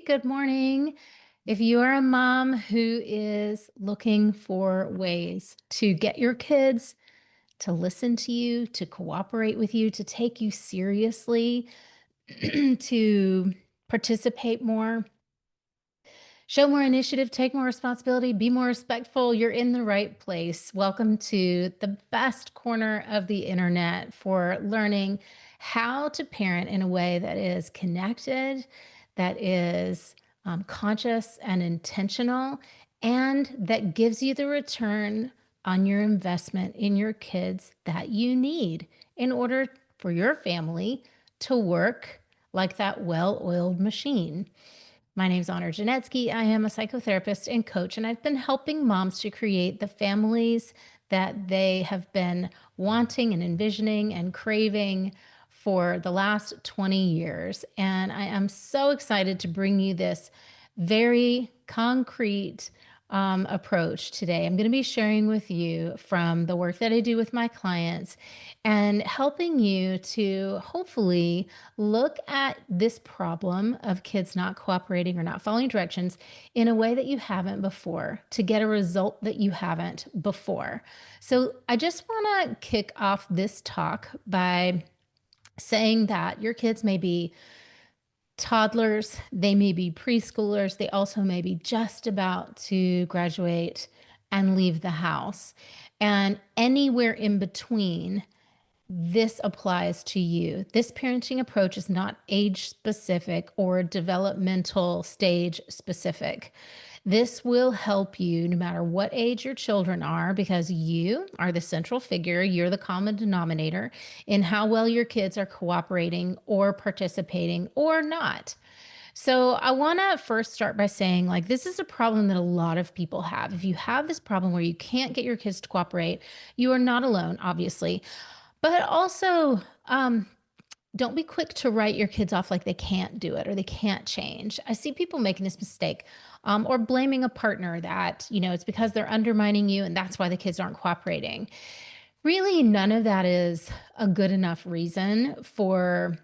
Good morning. If you are a mom who is looking for ways to get your kids to listen to you, to cooperate with you, to take you seriously, to participate more, show more initiative, take more responsibility, be more respectful, you're in the right place. Welcome to the best corner of the internet for learning how to parent in a way that is connected, that is conscious and intentional, and that gives you the return on your investment in your kids that you need in order for your family to work like that well oiled machine. My name is Honor Janetsky. I am a psychotherapist and coach, and I've been helping moms to create the families that they have been wanting and envisioning and craving for the last 20 years. And I am so excited to bring you this very concrete approach today. I'm going to be sharing with you from the work that I do with my clients and helping you to hopefully look at this problem of kids not cooperating or not following directions in a way that you haven't before to get a result that you haven't before. So, I just want to kick off this talk by saying that your kids may be toddlers, they may be preschoolers, they also may be just about to graduate and leave the house. And anywhere in between, this applies to you. This parenting approach is not age specific or developmental stage specific. This will help you no matter what age your children are because you are the central figure. You're the common denominator in how well your kids are cooperating or participating or not. So, I want to first start by saying, this is a problem that a lot of people have. If you have this problem where you can't get your kids to cooperate, you are not alone, obviously. But also, don't be quick to write your kids off like they can't do it or they can't change. I see people making this mistake or blaming a partner that, it's because they're undermining you and that's why the kids aren't cooperating. Really, none of that is a good enough reason for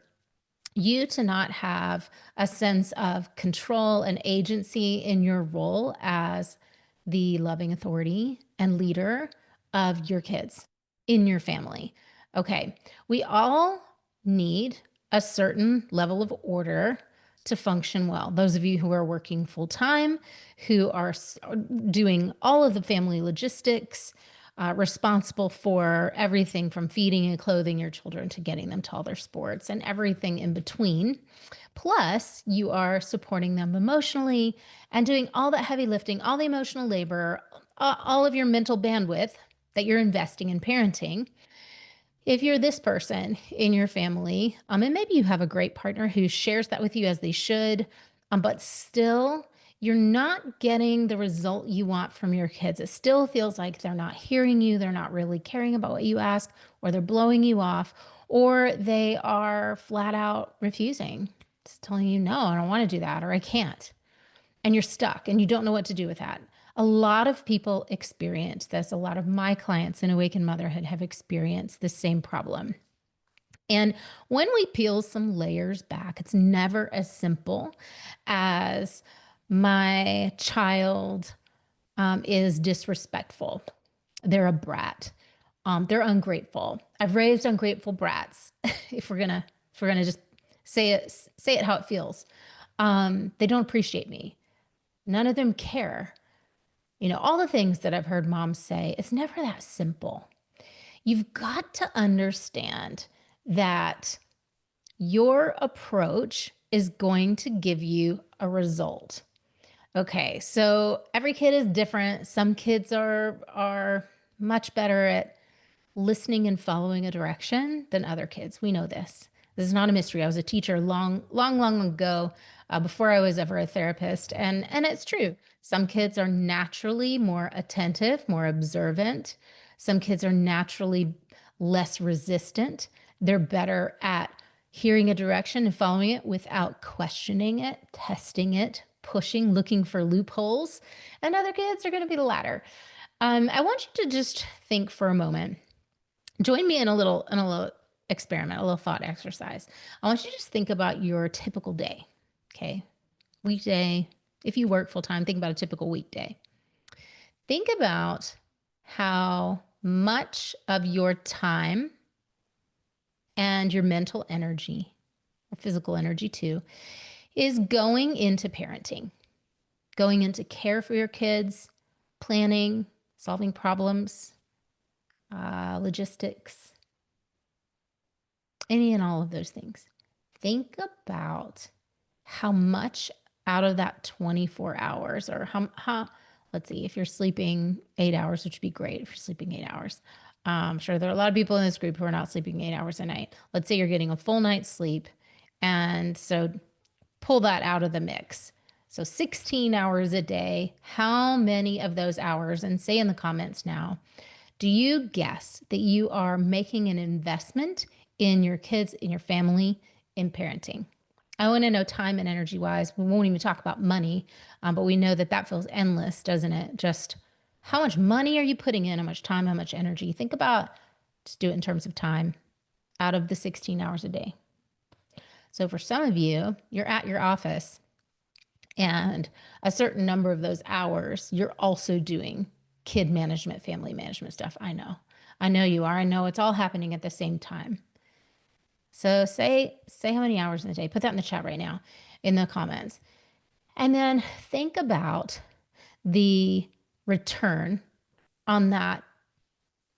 you to not have a sense of control and agency in your role as the loving authority and leader of your kids in your family. Okay, we all need a certain level of order to function well. Those of you who are working full time, who are doing all of the family logistics, responsible for everything from feeding and clothing your children to getting them to all their sports and everything in between. Plus, you are supporting them emotionally and doing all that heavy lifting, all the emotional labor, all of your mental bandwidth that you're investing in parenting. If you're this person in your family, and maybe you have a great partner who shares that with you as they should, but still you're not getting the result you want from your kids. It still feels like they're not hearing you, they're not really caring about what you ask, or they're blowing you off, or they are flat out refusing, just telling you, no, I don't want to do that, or I can't. And you're stuck and you don't know what to do with that. A lot of people experience this. A lot of my clients in Awaken Motherhood have experienced the same problem. And when we peel some layers back, it's never as simple as my child is disrespectful. They're a brat. They're ungrateful. I've raised ungrateful brats. if we're gonna just say it how it feels. They don't appreciate me. None of them care. All the things that I've heard moms say, it's never that simple. You've got to understand that your approach is going to give you a result. Okay, so every kid is different. Some kids are much better at listening and following a direction than other kids. We know this. This is not a mystery. I was a teacher long, long, long ago, before I was ever a therapist, and it's true. Some kids are naturally more attentive, more observant. Some kids are naturally less resistant. They're better at hearing a direction and following it without questioning it, testing it, pushing, looking for loopholes. And other kids are going to be the latter. I want you to just think for a moment. Join me in a little experiment, a little thought exercise. I want you to just think about your typical day. Okay. weekday, if you work full time, think about a typical weekday. Think about how much of your time and your mental energy, or physical energy too, is going into parenting, going into care for your kids, planning, solving problems, logistics, any and all of those things. Think about how much out of that 24 hours, or let's see, if you're sleeping 8 hours, which would be great if you're sleeping 8 hours. I'm sure there are a lot of people in this group who are not sleeping 8 hours a night. Let's say you're getting a full night's sleep. And so pull that out of the mix. So 16 hours a day, how many of those hours, and say in the comments now, do you guess that you are making an investment in your kids, in your family, in parenting? I want to know time and energy wise. We won't even talk about money, but we know that that feels endless, doesn't it? Just how much money are you putting in? How much time, how much energy? Think about, just do it in terms of time out of the 16 hours a day. So for some of you, you're at your office and a certain number of those hours, you're also doing kid management, family management stuff. I know. I know you are. I know it's all happening at the same time. So say how many hours in a day. Put that in the chat right now in the comments. And then think about the return on that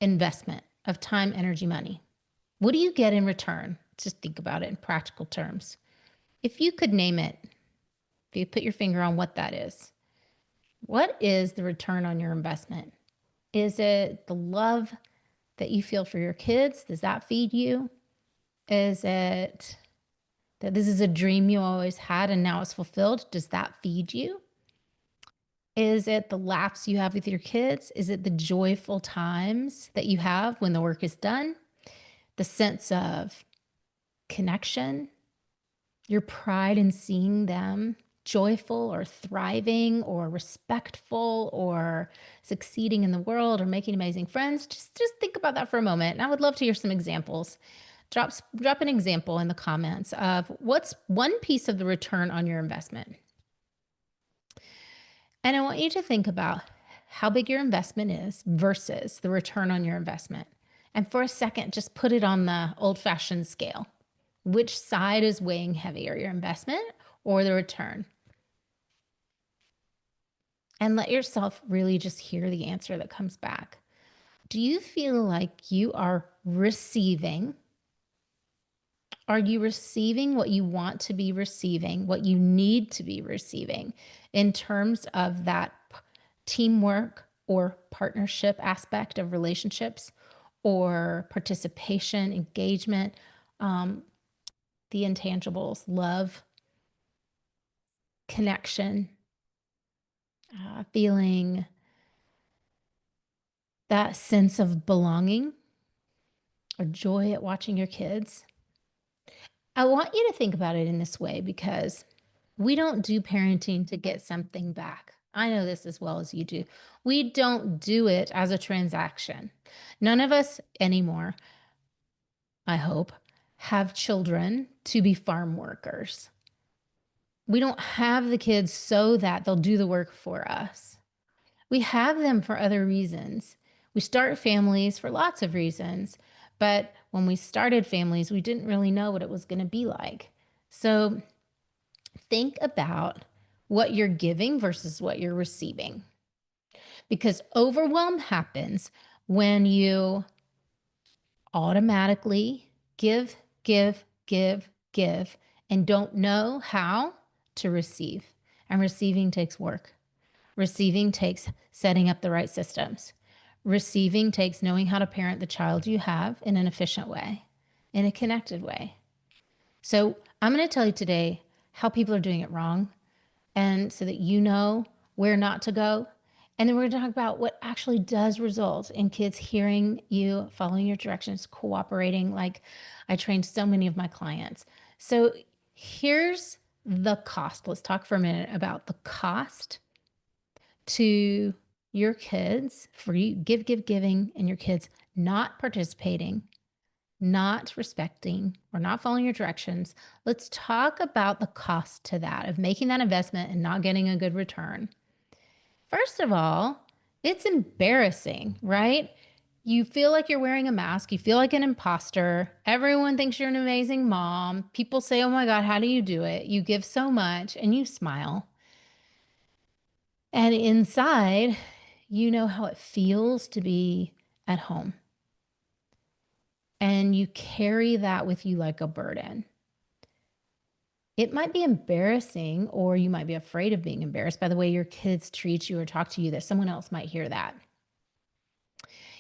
investment of time, energy, money. What do you get in return? Just think about it in practical terms. If you could name it, if you put your finger on what that is, what is the return on your investment? Is it the love that you feel for your kids? Does that feed you? Is it that this is a dream you always had and now it's fulfilled? Does that feed you? Is it the laughs you have with your kids? Is it the joyful times that you have when the work is done? The sense of connection, your pride in seeing them joyful or thriving or respectful or succeeding in the world or making amazing friends. Just think about that for a moment. And I would love to hear some examples. Drop an example in the comments of what's one piece of the return on your investment. And I want you to think about how big your investment is versus the return on your investment. And for a second, just put it on the old-fashioned scale. Which side is weighing heavier, your investment or the return? And let yourself really just hear the answer that comes back. Do you feel like you are receiving? Are you receiving what you want to be receiving, what you need to be receiving in terms of that teamwork or partnership aspect of relationships or participation, engagement, the intangibles, love, connection, feeling that sense of belonging or joy at watching your kids? I want you to think about it in this way because we don't do parenting to get something back. I know this as well as you do. We don't do it as a transaction. None of us anymore, I hope, have children to be farm workers. We don't have the kids so that they'll do the work for us. We have them for other reasons. We start families for lots of reasons, but when we started families, we didn't really know what it was going to be like. So think about what you're giving versus what you're receiving. Because overwhelm happens when you automatically give, give, give, give, and don't know how to receive. And receiving takes work. Receiving takes setting up the right systems. Receiving takes knowing how to parent the child you have in an efficient way, in a connected way. So I'm going to tell you today how people are doing it wrong, and so that you know where not to go. And then we're going to talk about what actually does result in kids hearing you, following your directions, cooperating like I trained so many of my clients. So here's the cost. Let's talk for a minute about the cost to your kids for you giving and your kids not participating, not respecting or not following your directions, let's talk about the cost to that of making that investment and not getting a good return. First of all, it's embarrassing, right? You feel like you're wearing a mask. You feel like an imposter. Everyone thinks you're an amazing mom. People say, oh my God, how do you do it? You give so much and you smile. And inside, you know how it feels to be at home. And you carry that with you like a burden. It might be embarrassing, or you might be afraid of being embarrassed by the way your kids treat you or talk to you, that someone else might hear that.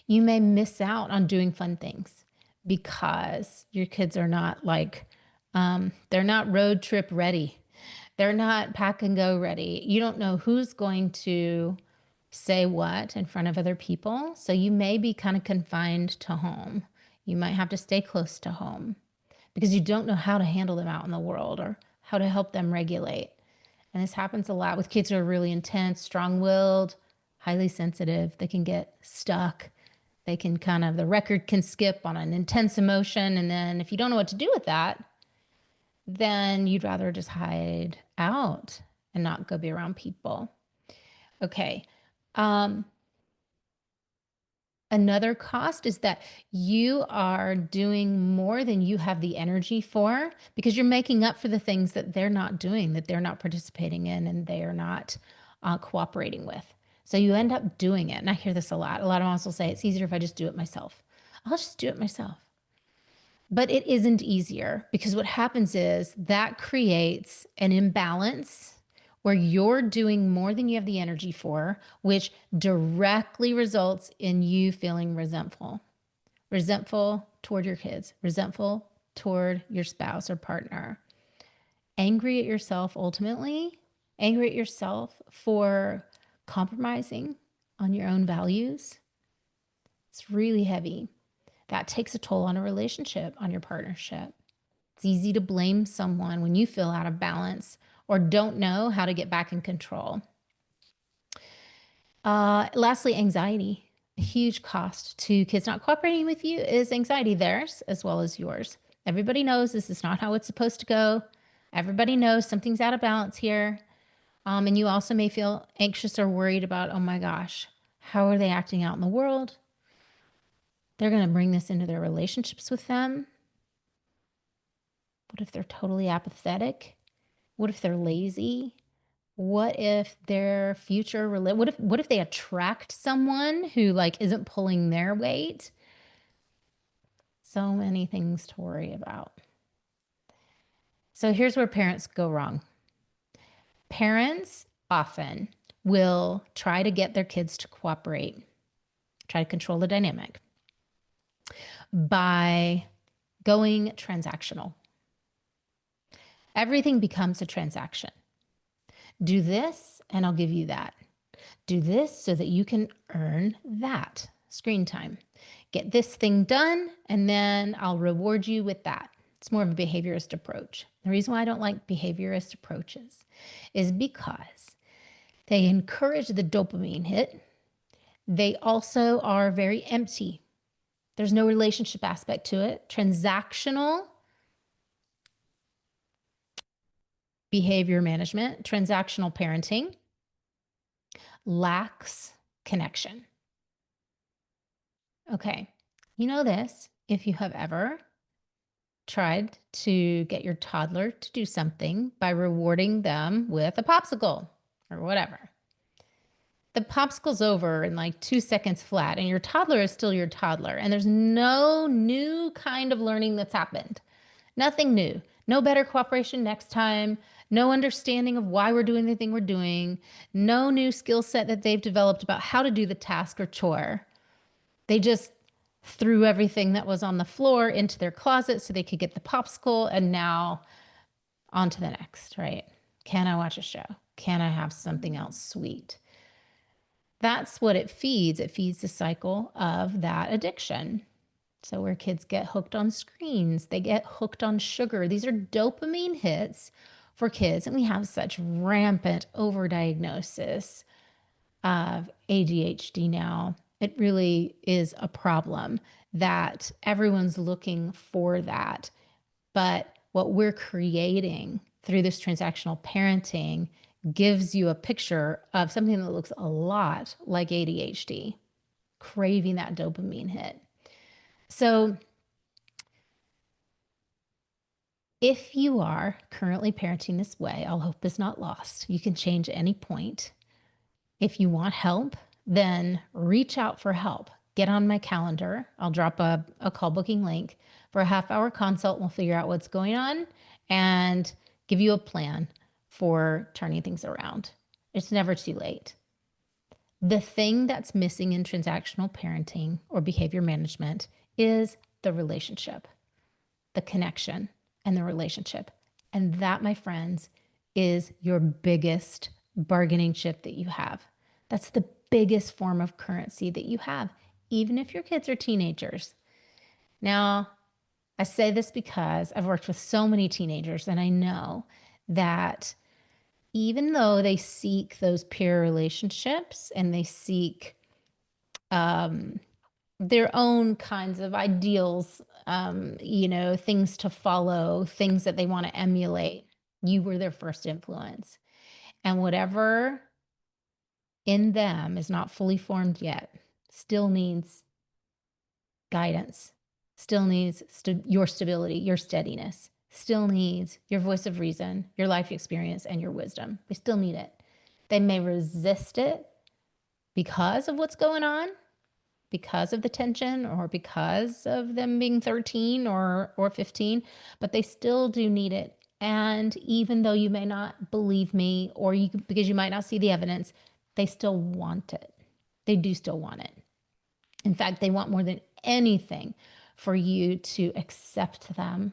You may miss out on doing fun things because your kids are not they're not road trip ready. They're not pack and go ready. You don't know who's going to say what in front of other people. So you may be kind of confined to home. You might have to stay close to home because you don't know how to handle them out in the world or how to help them regulate. And this happens a lot with kids who are really intense, strong-willed, highly sensitive. They can get stuck. They can the record can skip on an intense emotion. And then if you don't know what to do with that, then you'd rather just hide out and not go be around people. Okay. Another cost is that you are doing more than you have the energy for because you're making up for the things that they're not doing, that they're not participating in, and they are not cooperating with. So you end up doing it. And I hear this a lot. A lot of moms will say, it's easier if I just do it myself. I'll just do it myself. But it isn't easier because what happens is that creates an imbalance where you're doing more than you have the energy for, which directly results in you feeling resentful. Resentful toward your kids, resentful toward your spouse or partner, angry at yourself ultimately, angry at yourself for compromising on your own values. It's really heavy. That takes a toll on a relationship, on your partnership. It's easy to blame someone when you feel out of balance or don't know how to get back in control. Lastly, anxiety. A huge cost to kids not cooperating with you is anxiety, theirs as well as yours. Everybody knows this is not how it's supposed to go. Everybody knows something's out of balance here. And you also may feel anxious or worried about, oh my gosh, how are they acting out in the world? They're going to bring this into their relationships with them. What if they're totally apathetic? What if they're lazy? What if their future, what if they attract someone who isn't pulling their weight? So many things to worry about. So here's where parents go wrong. Parents often will try to get their kids to cooperate, try to control the dynamic by going transactional. Everything becomes a transaction. Do this and I'll give you that. Do this so that you can earn that screen time. Get this thing done and then I'll reward you with that. It's more of a behaviorist approach. The reason why I don't like behaviorist approaches is because they encourage the dopamine hit. They also are very empty. There's no relationship aspect to it. Transactional behavior management, transactional parenting lacks connection. Okay, you know this if you have ever tried to get your toddler to do something by rewarding them with a popsicle or whatever. The popsicle's over in 2 seconds flat, and your toddler is still your toddler, and there's no new kind of learning that's happened. Nothing new. No better cooperation next time. No understanding of why we're doing the thing we're doing. No new skill set that they've developed about how to do the task or chore. They just threw everything that was on the floor into their closet so they could get the popsicle, and now on to the next, right? Can I watch a show? Can I have something else sweet? That's what it feeds. It feeds the cycle of that addiction. So where kids get hooked on screens, they get hooked on sugar. These are dopamine hits for kids. And we have such rampant overdiagnosis of ADHD now. It really is a problem that everyone's looking for that. But what we're creating through this transactional parenting gives you a picture of something that looks a lot like ADHD, craving that dopamine hit. So if you are currently parenting this way, all hope is not lost. You can change at any point. If you want help, then reach out for help. Get on my calendar. I'll drop a call booking link for a half-hour consult. We'll figure out what's going on and give you a plan for turning things around. It's never too late. The thing that's missing in transactional parenting or behavior management is the relationship, the connection, and the relationship. And that, my friends, is your biggest bargaining chip that you have. That's the biggest form of currency that you have, even if your kids are teenagers. Now, I say this because I've worked with so many teenagers, and I know that even though they seek those peer relationships and they seek their own kinds of ideals, things to follow, things that they want to emulate, you were their first influence. And whatever in them is not fully formed yet still needs guidance, still needs your stability, your steadiness, still needs your voice of reason, your life experience, and your wisdom. They still need it. They may resist it because of what's going on, because of the tension, or because of them being 13 or 15, but they still do need it. And even though you may not believe me, or because you might not see the evidence, they still want it. They do still want it. In fact, they want more than anything for you to accept them,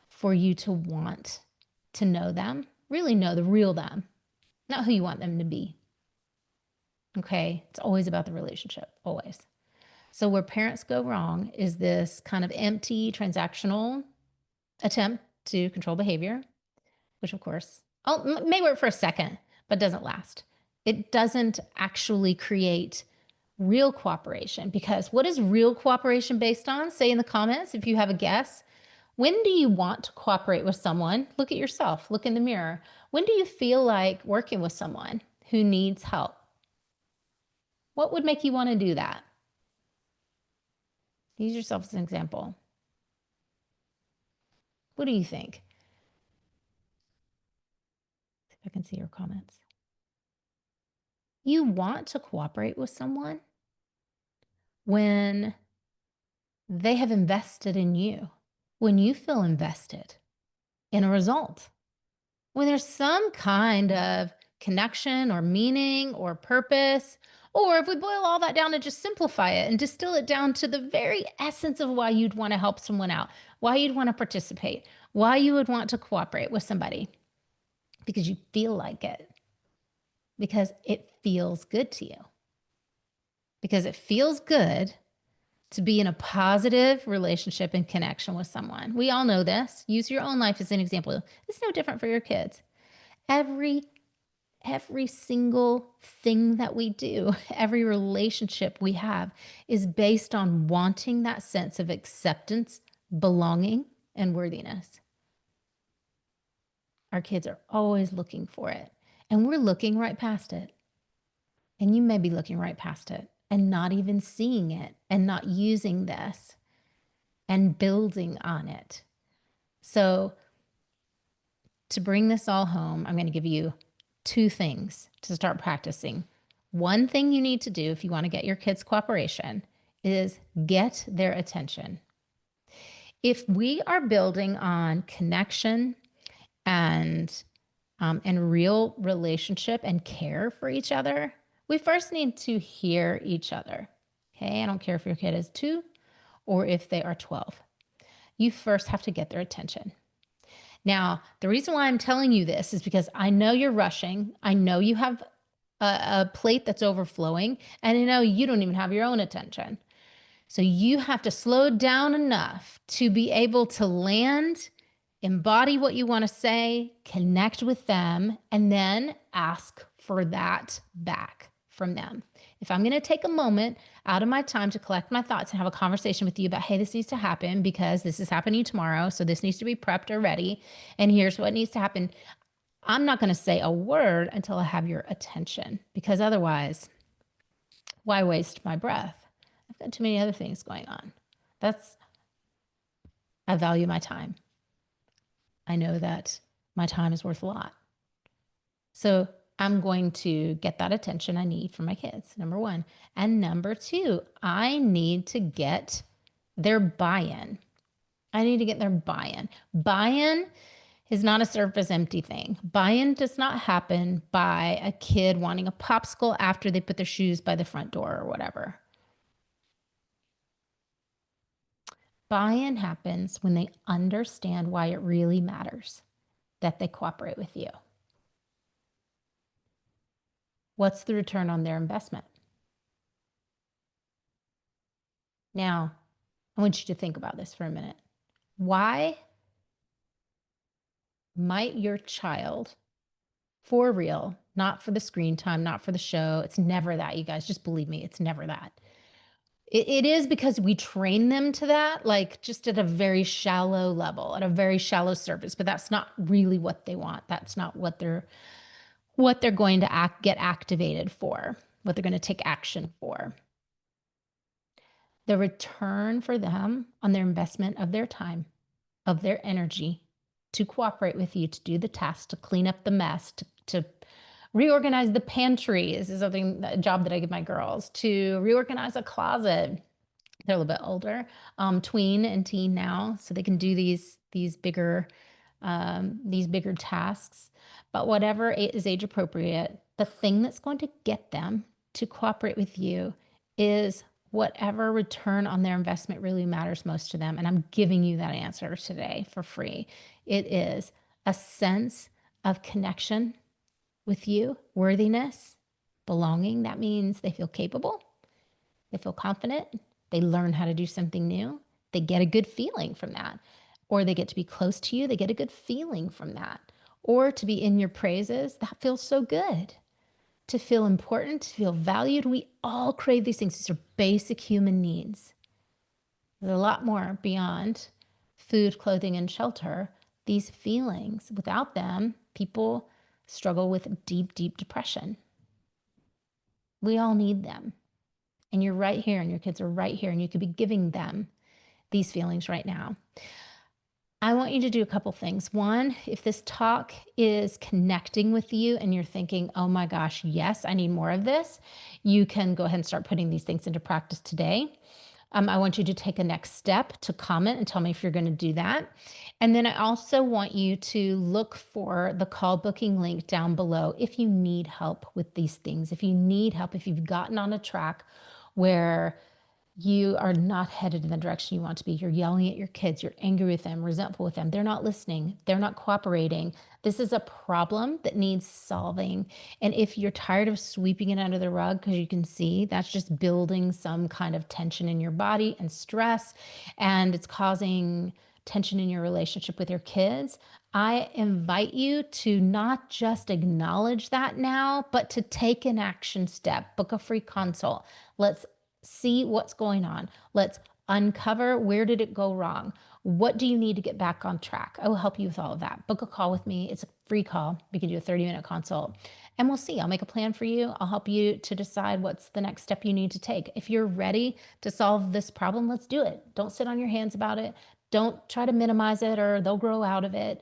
for you to want to know them, really know the real them, not who you want them to be. Okay? It's always about the relationship, always. So where parents go wrong is this kind of empty transactional attempt to control behavior, which of course may work for a second, but doesn't last. It doesn't actually create real cooperation, because what is real cooperation based on? Say in the comments if you have a guess. When do you want to cooperate with someone? Look at yourself, look in the mirror. When do you feel like working with someone who needs help? What would make you want to do that? Use yourself as an example. What do you think? See if I can see your comments. You want to cooperate with someone when they have invested in you, when you feel invested in a result, when there's some kind of connection or meaning or purpose, or if we boil all that down and just simplify it and distill it down to the very essence of why you'd want to help someone out, why you'd want to participate, why you would want to cooperate with somebody, because you feel like it, because it feels good to you, because it feels good to be in a positive relationship and connection with someone. We all know this. Use your own life as an example. It's no different for your kids. Every single thing that we do, every relationship we have is based on wanting that sense of acceptance, belonging, and worthiness. Our kids are always looking for it, and we're looking right past it. And you may be looking right past it and not even seeing it and not using this and building on it. So to bring this all home, I'm going to give you 2 things to start practicing. One thing you need to do if you want to get your kids' cooperation is get their attention. If we are building on connection and real relationship and care for each other, we first need to hear each other. Okay, I don't care if your kid is 2 or if they are 12. You first have to get their attention. Now, the reason why I'm telling you this is because I know you're rushing. I know you have a plate that's overflowing, and I know you don't even have your own attention. So you have to slow down enough to be able to land, embody what you want to say, connect with them, and then ask for that back from them. If I'm going to take a moment out of my time to collect my thoughts and have a conversation with you about, hey, this needs to happen because this is happening tomorrow. So this needs to be prepped or ready. And here's what needs to happen. I'm not going to say a word until I have your attention, because otherwise, why waste my breath? I've got too many other things going on. I value my time. I know that my time is worth a lot. So I'm going to get that attention I need from my kids, number one. And number two, I need to get their buy-in. I need to get their buy-in. Buy-in is not a surface empty thing. Buy-in does not happen by a kid wanting a popsicle after they put their shoes by the front door or whatever. Buy-in happens when they understand why it really matters that they cooperate with you. What's the return on their investment? Now, I want you to think about this for a minute. Why might your child, for real, not for the screen time, not for the show, it's never that, you guys, just believe me, it's never that. It is because we train them to that, like just at a very shallow level, at a very shallow surface, but that's not really what they want. That's not what they're going to get activated for, what they're going to take action for. The return for them on their investment of their time, of their energy to cooperate with you, to do the task, to clean up the mess, to reorganize the pantry. This is a job that I give my girls, to reorganize a closet. They're a little bit older, tween and teen now, so they can do these bigger tasks. But whatever is age appropriate, the thing that's going to get them to cooperate with you is whatever return on their investment really matters most to them. And I'm giving you that answer today for free. It is a sense of connection with you, worthiness, belonging. That means they feel capable, they feel confident, they learn how to do something new, they get a good feeling from that. Or they get to be close to you, they get a good feeling from that. Or to be in your praises, that feels so good. To feel important, to feel valued. We all crave these things. These are basic human needs. There's a lot more beyond food, clothing, and shelter. These feelings, without them, people struggle with deep, deep depression. We all need them. And you're right here, and your kids are right here, and you could be giving them these feelings right now. I want you to do a couple things. One, if this talk is connecting with you and you're thinking, oh my gosh, yes, I need more of this, you can go ahead and start putting these things into practice today. I want you to take a next step to comment and tell me if you're going to do that. And then I also want you to look for the call booking link down below if you need help with these things. If you need help, if you've gotten on a track where you are not headed in the direction you want to be. You're yelling at your kids. You're angry with them, resentful with them. They're not listening. They're not cooperating. This is a problem that needs solving. And if you're tired of sweeping it under the rug, because you can see that's just building some kind of tension in your body and stress, and it's causing tension in your relationship with your kids, I invite you to not just acknowledge that now, but to take an action step. Book a free consult. Let's see what's going on. Let's uncover, where did it go wrong? What do you need to get back on track? I will help you with all of that. Book a call with me. It's a free call. We can do a 30-minute consult and we'll see. I'll make a plan for you. I'll help you to decide what's the next step you need to take. If you're ready to solve this problem, let's do it. Don't sit on your hands about it. Don't try to minimize it or they'll grow out of it.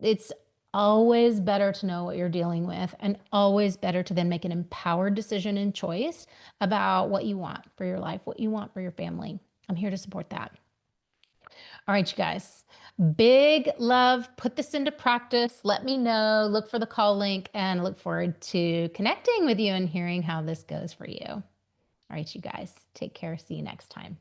It's always better to know what you're dealing with and always better to then make an empowered decision and choice about what you want for your life, what you want for your family. I'm here to support that. All right, you guys, big love. Put this into practice. Let me know. Look for the call link and look forward to connecting with you and hearing how this goes for you. All right, you guys, take care. See you next time.